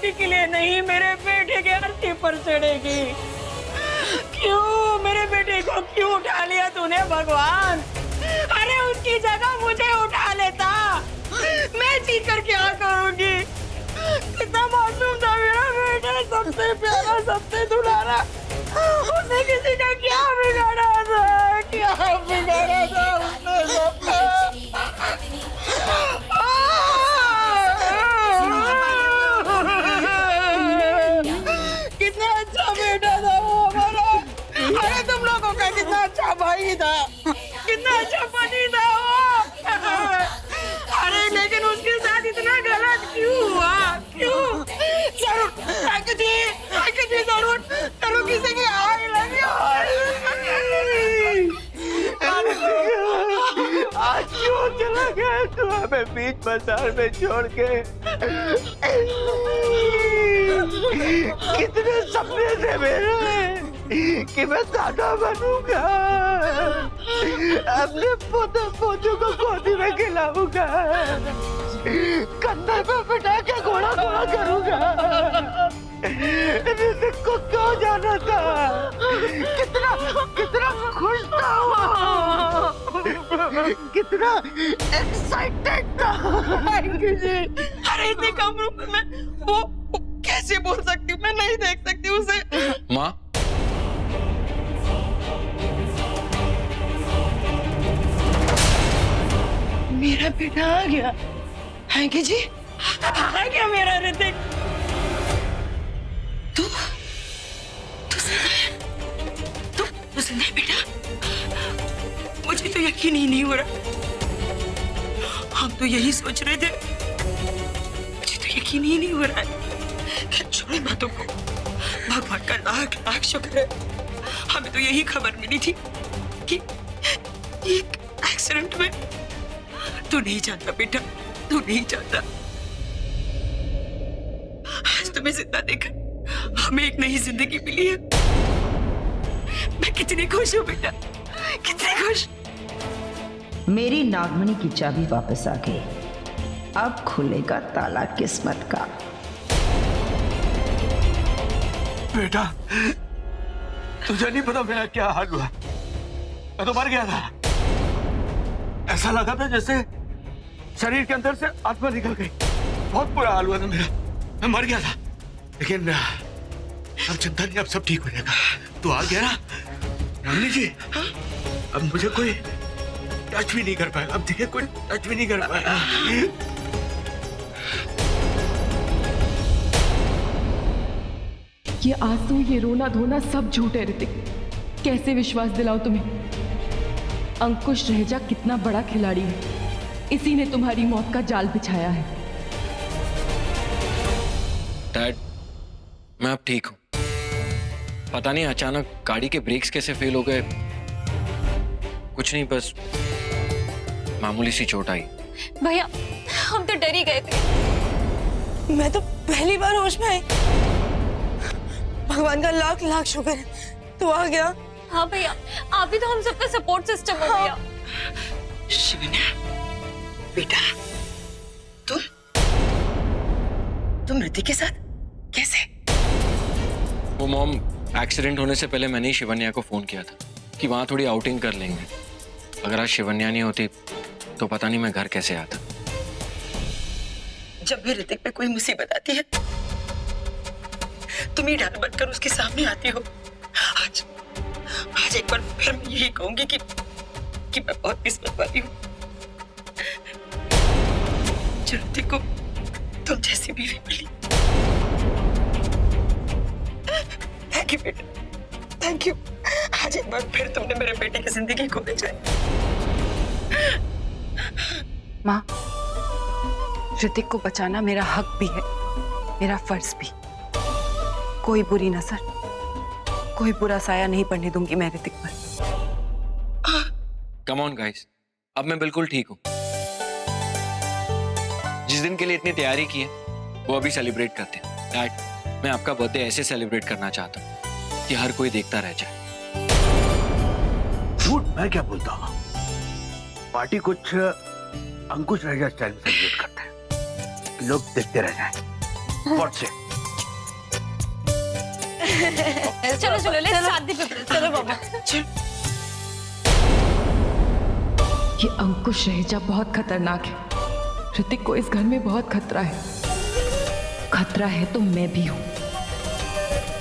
बेटी के लिए नहीं, मेरे बेटे के अर्थी पर चढ़ेगी। क्यों मेरे बेटे को क्यों उठा लिया तूने भगवान? अरे उसकी जगह मुझे उठा लेता, मैं जी कर क्या करूंगी? कितना मासूम था मेरा बेटा, सबसे प्यारा, सबसे दुलारा। उसने किसी का क्या बिगाड़ा था, क्या बिगाड़ा था उसने सबका? कितना अच्छा बेटा था वो हमारा। अरे तुम लोगों का कितना अच्छा भाई था, कितना अच्छा पति था वो। अरे लेकिन उसके साथ इतना गलत क्यों हुआ? क्यों? जरूर जरूर किसी की आग लगी। आज क्यों चला गया तू हमें बीच बाजार में छोड़ के? कितने सपने थे मेरे कि मैं दादा बनूंगा, अपने पोते पोतों को गोदी में खिलाऊंगा, कंधे पे बिठा के घोड़ा घोड़ा करूंगा। ऋतिक को क्यों जाना था? कितना कितना खुश था वो, कितना एक्साइटेड था। अरे इतनी कम उम्र में वो कैसे बोल सकती हूँ? मैं नहीं देख सकती उसे। माँ, मेरा बेटा आ गया है कि जी? आ गया मेरा ऋतिक। तू जिंदा है बेटा? मुझे तो यकीन ही नहीं हो रहा। हम तो यही सोच रहे थे, मुझे तो यकीन ही नहीं हो रहा है। छोड़ो बातों को, भगवान का लाख लाख शुक्र है, हमें तो यही खबर मिली थी कि एक एक्सीडेंट में। तू नहीं जानता बेटा, तू नहीं जानता। आज तुम्हें जिंदा देखा, हमें एक नई जिंदगी मिली है। मैं कितनी खुश हूँ बेटा, कितनी खुश। मेरी नागमणि की चाबी वापस आ गई, अब खुलेगा ताला किस्मत का। बेटा, तुझे नहीं पता मेरा क्या हाल हुआ। मैं तो मर गया था, ऐसा लगा था जैसे शरीर के अंदर से आत्मा निकल गई। बहुत बुरा हाल हुआ था मेरा, मैं मर गया था। लेकिन अब चिंता नहीं, अब सब ठीक हो जाएगा। तू आ गया ना रानी जी, अब मुझे कोई टच भी नहीं कर पाएगा। अब देखिए कोई टच भी नहीं कर पाएगा। ये आंसू, ये रोना धोना सब झूठ है ऋतिक। कैसे विश्वास दिलाओ तुम्हें? अंकुश रहेजा कितना बड़ा खिलाड़ी है, इसी ने तुम्हारी मौत का जाल बिछाया है। डैड, मैं अब ठीक हूँ। पता नहीं अचानक गाड़ी के ब्रेक्स कैसे फेल हो गए। कुछ नहीं, बस मामूली सी चोट आई। भैया, हम तो डर ही गए थे। मैं तो पहली बार होश में आई। भगवान का लाख लाख शुक्र है, तू आ गया। हाँ भैया, आप ही तो हम सबका सपोर्ट सिस्टम हो भैया। शिवन्या बेटा, तुम ऋतिक के साथ कैसे? वो मॉम, एक्सीडेंट होने से पहले मैंने ही शिवन्या को फोन किया था कि वहां थोड़ी आउटिंग कर लेंगे। अगर आज शिवन्या नहीं होती तो पता नहीं मैं घर कैसे आता। जब भी ऋतिक पे कोई मुसीबत आती है, तुम ही डर बनकर उसके सामने आती हो। आज एक बार फिर मैं यही कहूंगी कि मैं बहुत किस्मत वाली हूँ जो ऋतिक को तुम जैसी बीवी मिली। थैंक यू बेटा, थैंक यू। आज एक बार फिर तुमने मेरे बेटे की जिंदगी को बचाई। माँ, ऋतिक को बचाना मेरा हक भी है, मेरा फर्ज भी। कोई बुरी नजर, कोई बुरा साया नहीं पड़ने दूंगी मैं ऋतिक पर। कम ऑन गाइस, अब मैं बिल्कुल ठीक हूँ। जिस दिन के लिए इतनी तैयारी की है वो अभी सेलिब्रेट करते हैं। डैड, मैं आपका बर्थडे ऐसे सेलिब्रेट करना चाहता हूँ कि हर कोई देखता रह जाए। झूठ मैं क्या बोलता हूँ। पार्टी कुछ अंकुश रहेगा स्टाइल में सेलिब्रेट करते हैं, लोग देखते रह जाएं। What's it? चलो चलो ले शादी पे चलो बाबा। ये अंकुश रहेजा बहुत खतरनाक है। ऋतिक को इस घर में बहुत खतरा है। खतरा है तो मैं भी हूं।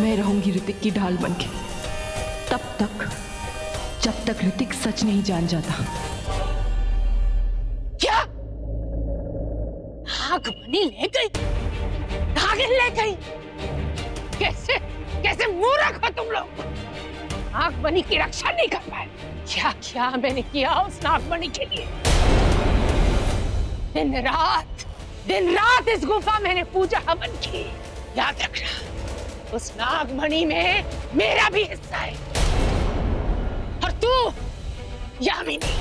मैं रहूंगी ऋतिक की ढाल बनके तब तक जब तक ऋतिक सच नहीं जान जाता। क्या नागमणि ले गई? नागिन ले गई? कैसे कैसे मूर्ख हो तुम लोग? नागमणि की रक्षा नहीं कर पाए। क्या क्या मैंने किया उस नागमणि के लिए। दिन रात इस गुफा मैंने पूजा हवन की। याद रखना उस नागमणि में मेरा भी हिस्सा है। और तू यामिनी,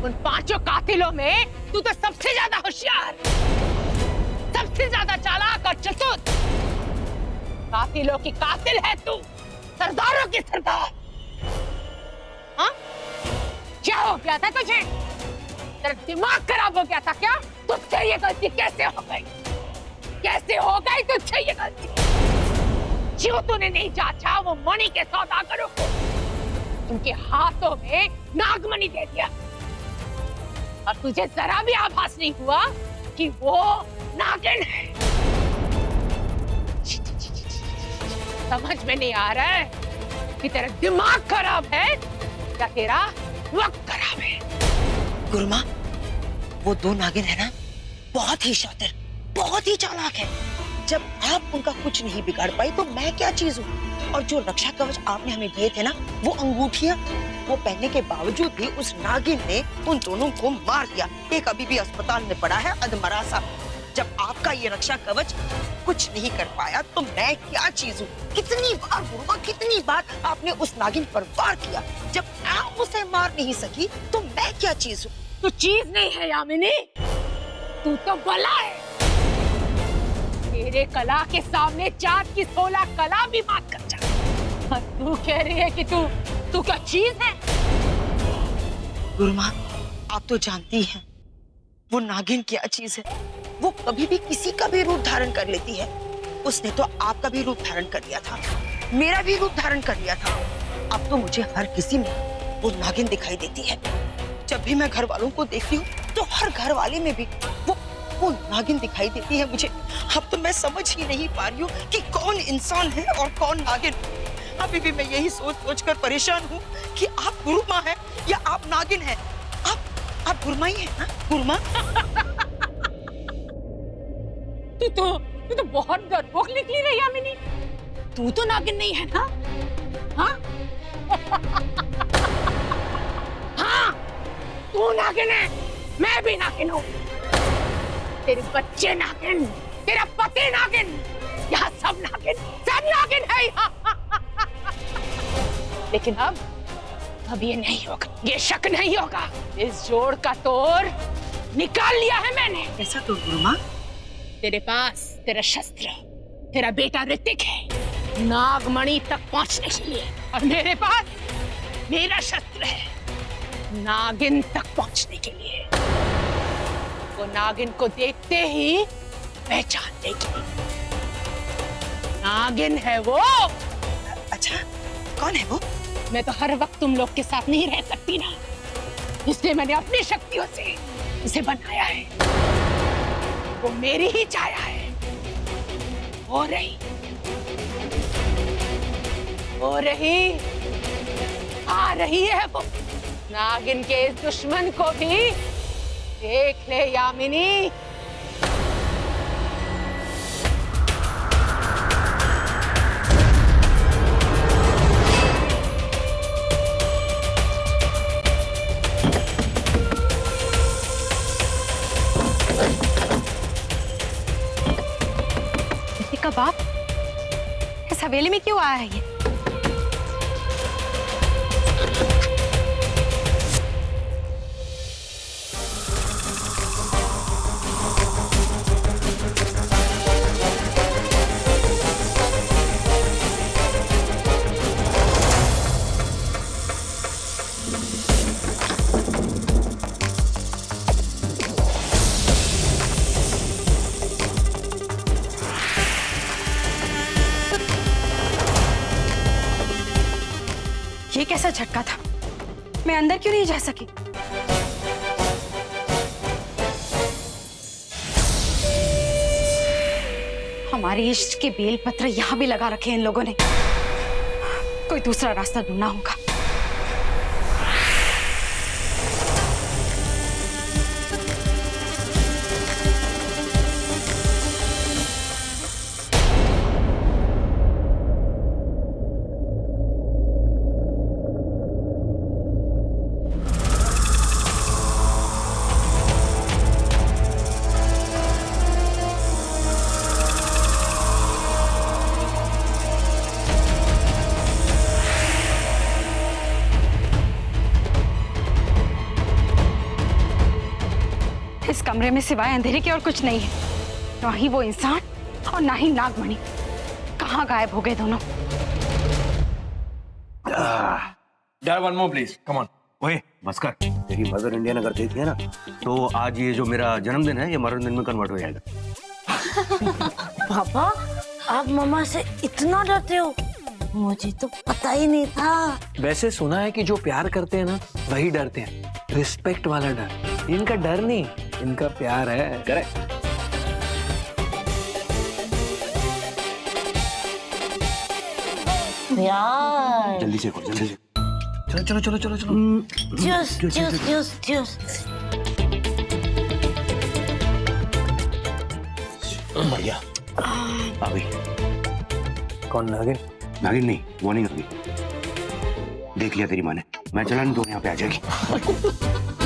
उन 5 कातिलों में तू तो सबसे ज्यादा होशियार, सबसे ज्यादा चालाक और चतुर। कातिलों की कातिल है तू, सरदारों की सरदार। हाँ? क्या हो गया था तुझे? तेरा दिमाग खराब हो गया था क्या? तुझसे ये गलती कैसे हो गई? कैसे हो गई तुझसे ये गलती? क्यों तूने नहीं जांचा वो मणि के सौदागरों को? उनके हाथों में नागमणि दे दिया और तुझे जरा भी आभास नहीं हुआ कि वो नागिन है। समझ में नहीं आ रहा है कि तेरा दिमाग खराब है या तेरा वक्त खराब है। गुरुमा, वो 2 नागिन है ना, बहुत ही शातिर, बहुत ही चालाक है। जब आप उनका कुछ नहीं बिगाड़ पाई तो मैं क्या चीज हूँ? और जो रक्षा कवच आपने हमें दिए थे ना, वो अंगूठियां, वो पहनने के बावजूद भी उस नागिन ने उन दोनों को मार दिया। एक अभी भी अस्पताल में पड़ा है अधमरा सा। जब आपका ये रक्षा कवच कुछ नहीं कर पाया तो मैं क्या चीज हूँ? कितनी बार गुरुमा, कितनी बार आपने उस नागिन पर वार किया। जब आप उसे मार नहीं सकी तो मैं क्या चीज हूँ? तू चीज नहीं है यामिनी, तू तो बला है। तेरे कला के सामने चाँद की 16 कला भी मात कर जा। और तू कह रही है कि तू क्या चीज है? गुरुमा, आप तो जानती हैं वो नागिन क्या चीज है। वो कभी भी किसी का भी रूप धारण कर लेती है। उसने तो आपका भी रूप धारण कर लिया था, मेरा भी रूप धारण कर लिया था। अब तो मुझे हर किसी में वो नागिन दिखाई देती है। जब भी मैं घर वालों को देखती हूँ तो हर घर वाले में भी वो नागिन दिखाई देती है मुझे। अब तो मैं समझ ही नहीं पा रही हूँ कि कौन इंसान है और कौन नागिन। अभी भी मैं यही सोच कर परेशान हूँ कि आप गुरुमा हैं या आप नागिन हैं। आप गुरुमा ही हैं ना? गुरुमा? तू तो बहुत डरपोक निकली रे यामिनी। तू तो नागिन नहीं है ना? हाँ? हाँ, तू नागिन है, मैं भी नागिन हूँ। तेरे बच्चे नागिन, तेरा पति नागिन, यहाँ सब नागिन है यहाँ। लेकिन अब ये नहीं होगा, ये शक नहीं होगा। इस जोड़ का तोड़ निकाल लिया है मैंने। ऐसा तो गुरुमा? तेरे पास तेरा शस्त्र, तेरा बेटा ऋतिक है नागमणि तक पहुंचने के लिए, और मेरे पास मेरा शस्त्र है नागिन तक पहुंचने के लिए। वो नागिन को देखते ही पहचान लेगी। नागिन है वो। अच्छा, कौन है वो? मैं तो हर वक्त तुम लोग के साथ नहीं रह सकती ना, इसलिए मैंने अपनी शक्तियों से उसे बनाया है। वो मेरी ही छाया है। हो रही आ रही है वो। नागिन के इस दुश्मन को भी देख ले यामिनी। ऋतिक का बाप इस हवेली में क्यों आया है ये? ये कैसा झटका था? मैं अंदर क्यों नहीं जा सकी? हमारे इष्ट के बेलपत्र यहां भी लगा रखे इन लोगों ने। कोई दूसरा रास्ता ढूंढना होगा। इस कमरे में सिवाय अंधेरे के और कुछ नहीं है। ना ही वो इंसान और ना ही नागमणि। कहाँ गायब हो गए दोनों? Dad, one more please. Come on. ओए भास्कर, तेरी मदर इंडियन अगर देखी है ना तो आज ये जो मेरा जन्मदिन है ये मरण दिन में कन्वर्ट हो जाएगा। पापा, आप मम्मा से इतना डरते हो? मुझे तो पता ही नहीं था। वैसे सुना है कि जो प्यार करते हैं ना वही डरते हैं। रिस्पेक्ट वाला डर। इनका डर नहीं, इनका प्यार है। करेक्ट। यार जल्दी से खोल, जल्दी से। चलो चलो चलो चलो चलो। Juice juice juice juice. बढ़िया। आ गई। कौन नागिन? नागिन नहीं, वार्निंग आ गई। देख लिया तेरी माँ ने। मैं चला नहीं तो यहाँ पे आ जाएगी।